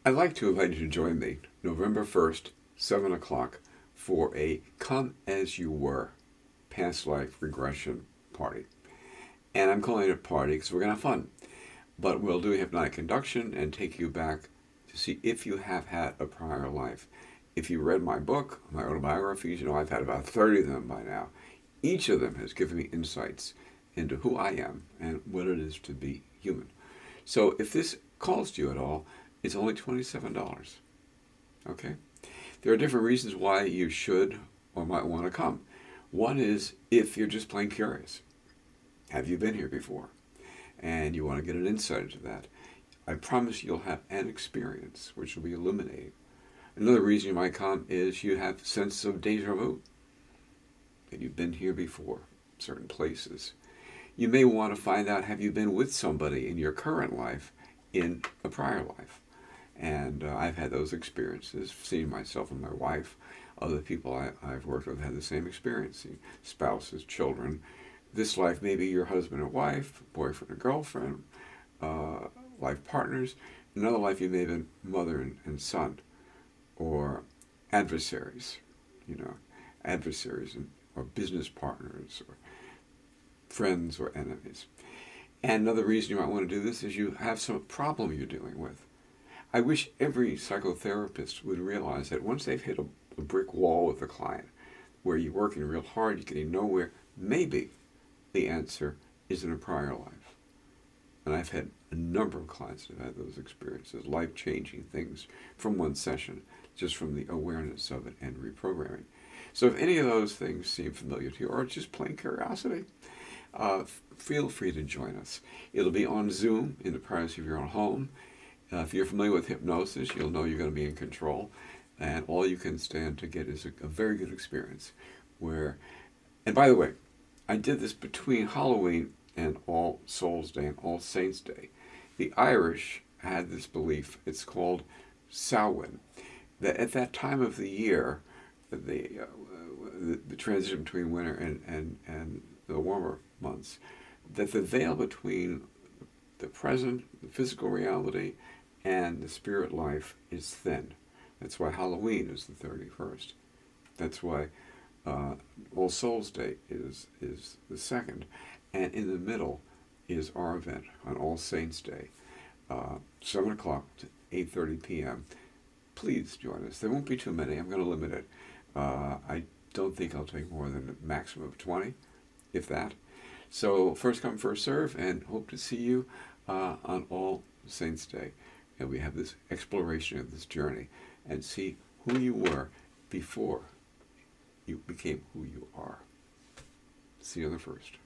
I'd like to invite you to join me November 1st, 7 o'clock, for a Come As You Were past life regression party. And I'm calling it a party because we're going to have fun. But we'll do a hypnotic induction and take you back to see if you have had a prior life. If you read my book, my autobiographies, you know I've had about 30 of them by now. Each of them has given me insights into who I am and what it is to be human. So if this calls to you at all, it's only $27. Okay? There are different reasons why you should or might want to come. One is if you're just plain curious. Have you been here before? And you want to get an insight into that. I promise you'll have an experience which will be illuminating. Another reason you might come is you have a sense of deja vu. That you've been here before, certain places. You may want to find out, have you been with somebody in your current life in a prior life? And I've had those experiences, seeing myself and my wife. Other people I've worked with had the same experience, spouses, children. This life, maybe your husband or wife, boyfriend or girlfriend, life partners. Another life, you may have been mother and son, or adversaries, adversaries or business partners, or friends or enemies. And another reason you might want to do this is you have some problem you're dealing with. I wish every psychotherapist would realize that once they've hit a brick wall with a client, where you're working real hard, you're getting nowhere, maybe the answer is in a prior life. And I've had a number of clients that have had those experiences, life-changing things from one session, just from the awareness of it and reprogramming. So if any of those things seem familiar to you, or just plain curiosity, feel free to join us. It'll be on Zoom in the privacy of your own home. If you're familiar with hypnosis, you'll know you're going to be in control. And all you can stand to get is a very good experience. And by the way, I did this between Halloween and All Souls Day and All Saints Day. The Irish had this belief, it's called Samhain, that at that time of the year, the transition between winter and the warmer months, that the veil between the present, the physical reality, and the spirit life is thin. That's why Halloween is the 31st. That's why All Souls Day is the 2nd. And in the middle is our event on All Saints Day, 7 o'clock to 8:30 p.m. Please join us. There won't be too many. I'm going to limit it. I don't think I'll take more than a maximum of 20, if that. So first come, first serve, and hope to see you on All Saints Day. And we have this exploration of this journey and see who you were before you became who you are. See you on the 1st.